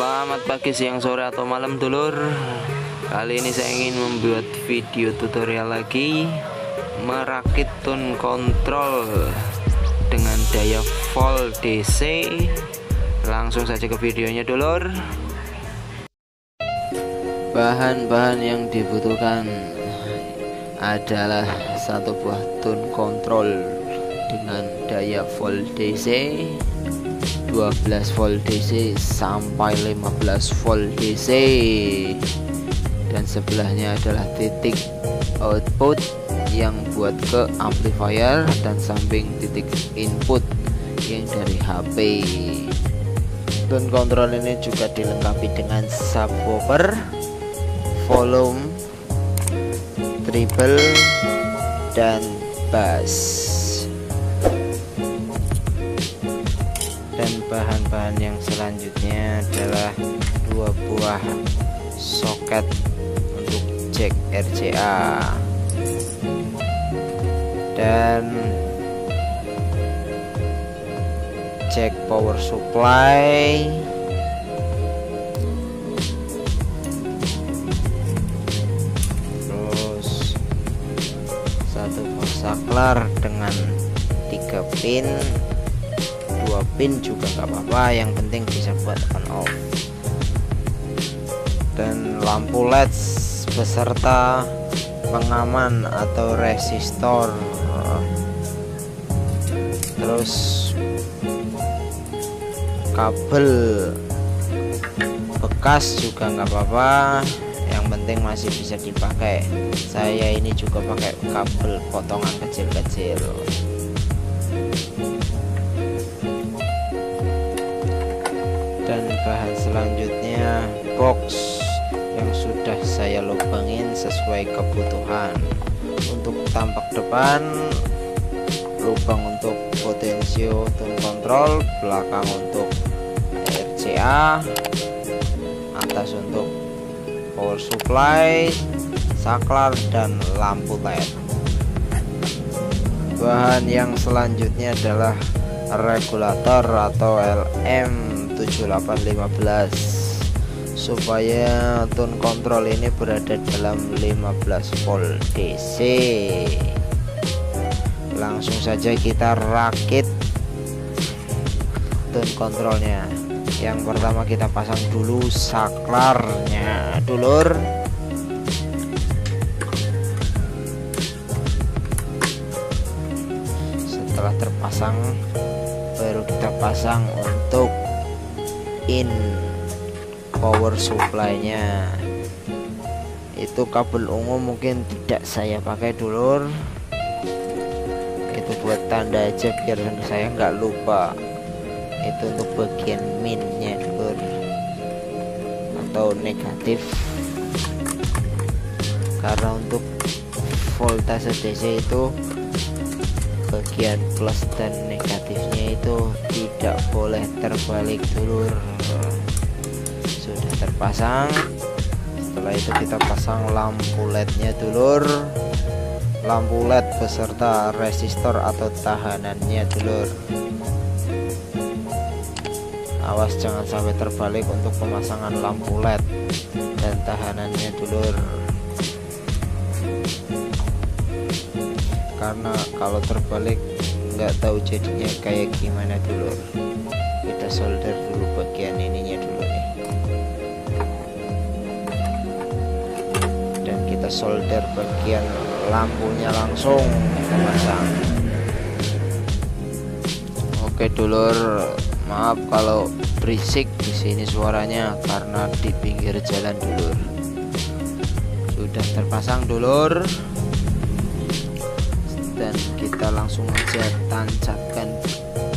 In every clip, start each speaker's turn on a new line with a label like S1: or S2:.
S1: Selamat pagi, siang, sore, atau malam dulur. Kali ini saya ingin membuat video tutorial lagi merakit tone control dengan daya volt DC. Langsung saja ke videonya dulur. Bahan-bahan yang dibutuhkan adalah satu buah tone control dengan daya volt DC 12 volt DC sampai 15 volt DC, dan sebelahnya adalah titik output yang buat ke amplifier dan samping titik input yang dari HP. Tone control ini juga dilengkapi dengan subwoofer, volume, treble, dan bass. Dan bahan-bahan yang selanjutnya adalah dua buah soket untuk jack RCA dan jack power supply, terus satu buah saklar dengan 3 pin, 2 pin juga nggak apa-apa, yang penting bisa buat on off, dan lampu LED beserta pengaman atau resistor, terus kabel bekas juga nggak apa-apa, yang penting masih bisa dipakai. Saya ini juga pakai kabel potongan kecil-kecil. Dan bahan selanjutnya box yang sudah saya lubangin sesuai kebutuhan. Untuk tampak depan, lubang untuk potensio tone control, belakang untuk RCA, atas untuk power supply, saklar, dan lampu LED. Bahan yang selanjutnya adalah regulator atau LM7815 supaya tone control ini berada dalam 15 volt DC. Langsung saja kita rakit tone controlnya. Yang pertama kita pasang dulu saklarnya dulur. Setelah terpasang, baru kita pasang untuk in power supply-nya. Itu kabel ungu mungkin tidak saya pakai dulur, itu buat tanda aja biar saya nggak lupa. Itu untuk bagian minnya dulur, atau negatif, karena untuk voltase DC itu bagian plus dan negatifnya itu tidak boleh terbalik dulur. Sudah terpasang. Setelah itu kita pasang lampu LED-nya dulur, lampu LED beserta resistor atau tahanannya dulur. Awas jangan sampai terbalik untuk pemasangan lampu LED dan tahanannya dulur, karena kalau terbalik nggak tahu jadinya kayak gimana dulur. Kita solder dulu bagian ininya dulu nih, dan kita solder bagian lampunya langsung kita pasang. Oke dulur, maaf kalau berisik di sini suaranya karena di pinggir jalan dulur. Sudah terpasang dulur, dan kita langsung aja tancapkan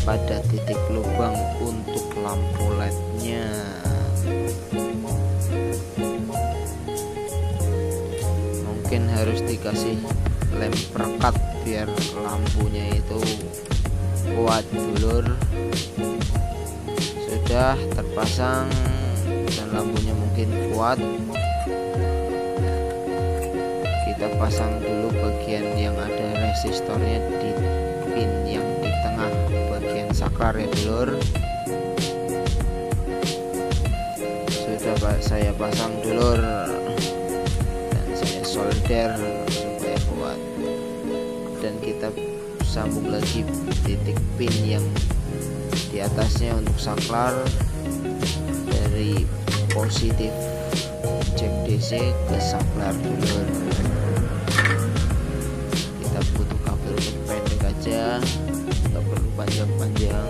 S1: pada titik lubang untuk lampu LED-nya. Mungkin harus dikasih lem perekat biar lampunya itu kuat dulur. Sudah terpasang dan lampunya mungkin kuat. Kita pasang dulu bagian yang ada resistornya di pin yang di tengah bagian saklar ya dulur. saya pasang dulur dan saya solder supaya kuat, dan kita sambung lagi titik pin yang di atasnya untuk saklar dari positif jack DC ke saklar dulur. Kita butuh kabel pendek aja, nggak perlu panjang-panjang.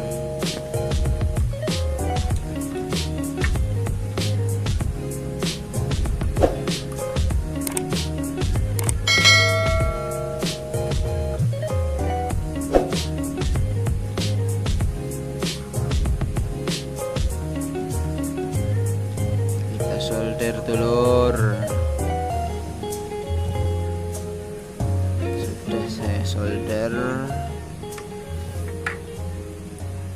S1: Solder dulur, sudah saya solder,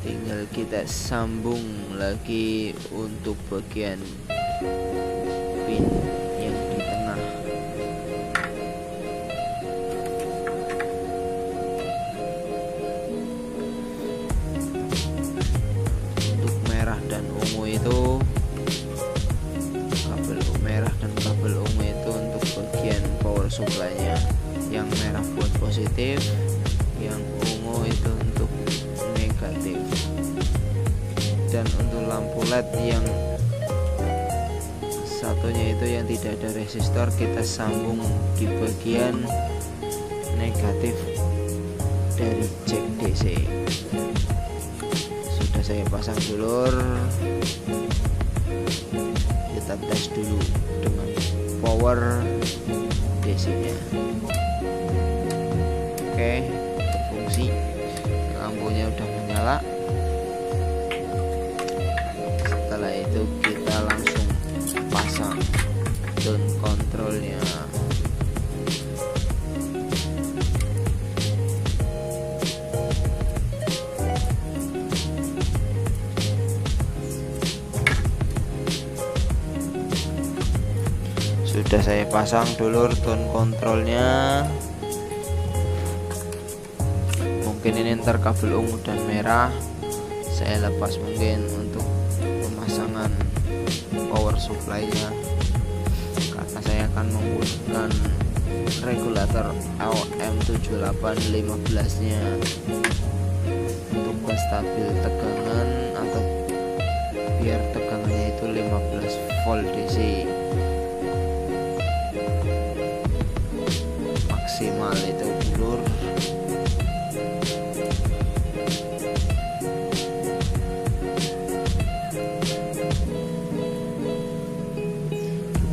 S1: tinggal kita sambung lagi untuk bagian pin yang di tengah. Untuk merah dan ungu itu, kabel ungu itu untuk bagian power supply-nya. Yang merah buat positif, yang ungu itu untuk negatif. Dan untuk lampu LED yang satunya itu yang tidak ada resistor, kita sambung di bagian negatif dari jack DC. Sudah saya pasang dulur, kita tes dulu dengan power DC nya. Oke, berfungsi, lampunya udah menyala. Setelah itu kita langsung pasang tone controlnya. Sudah saya pasang dulur tone controlnya. Mungkin ini ntar kabel ungu dan merah saya lepas mungkin untuk pemasangan power supply nya, karena saya akan menggunakan regulator AM7815 nya untuk menstabil tegangan, atau biar tegangannya itu 15 volt DC maksimal itu dulur.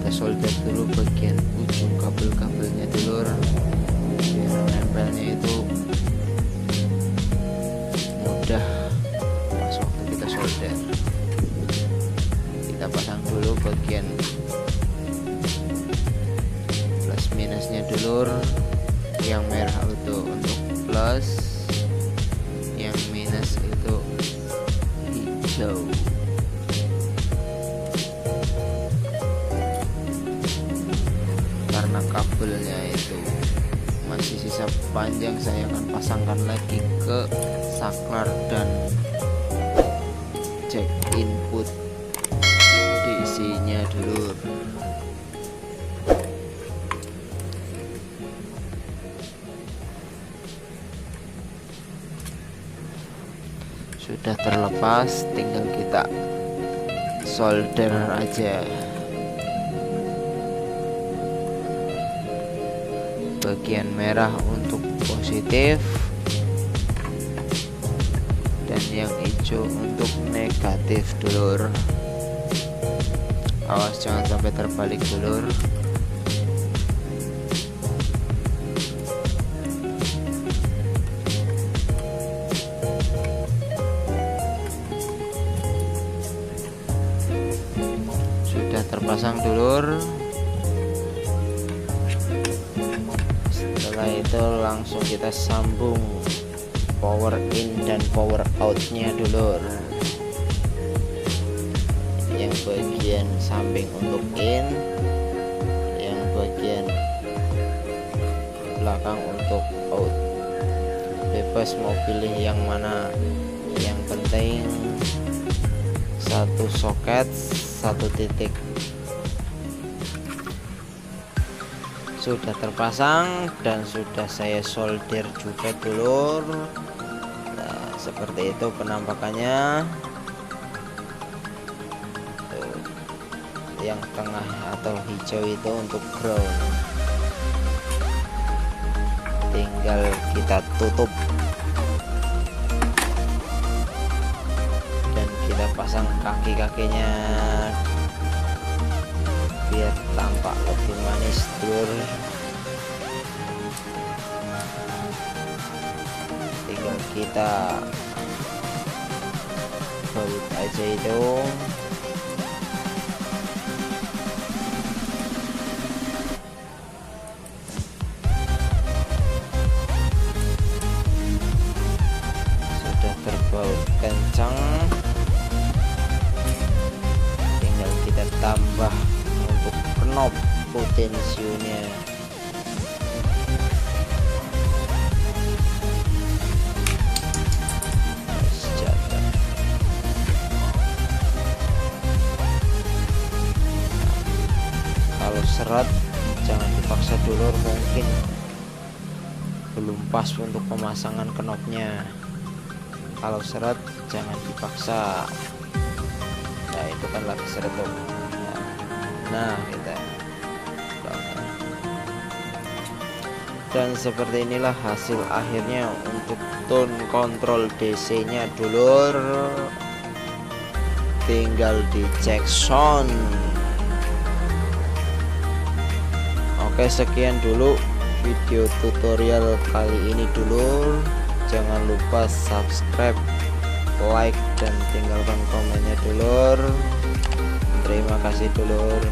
S1: Kita solder dulu bagian ujung kabel-kabelnya dulur, biar nempelnya itu mudah pas waktu kita solder. Kita pasang dulu bagian plus minusnya dulur. Yang merah itu untuk plus, yang minus itu hijau. Karena kabelnya itu masih sisa panjang, saya akan pasangkan lagi ke saklar dan jack input DC-nya dulur. Sudah terlepas, tinggal kita solder aja. Bagian merah untuk positif dan yang hijau untuk negatif dulur. Awas jangan sampai terbalik dulur. Sudah terpasang dulur. Setelah itu langsung kita sambung power in dan power out nya dulur. Yang bagian samping untuk in, yang bagian belakang untuk out. Bebas mau pilih yang mana, yang penting satu soket 1 titik. Sudah terpasang dan sudah saya solder juga dulur. Nah, seperti itu penampakannya. Tuh, yang tengah atau hijau itu untuk ground, tinggal kita tutup dan kita pasang kaki-kakinya biar tampak lebih manis dulur. Tinggal kita baut aja itu. Sudah terbaut kencang, tinggal kita tambah untuk knob potensionya. Kalau seret jangan dipaksa dulur, mungkin belum pas untuk pemasangan knobnya. Kalau seret jangan dipaksa. Nah itu kan lagi seret tuh. Nah kita, dan seperti inilah hasil akhirnya untuk tone control DC nya dulur. Tinggal dicek sound. Oke, sekian dulu video tutorial kali ini dulur. Jangan lupa subscribe, like, dan tinggalkan komennya dulur. Terima kasih dulur.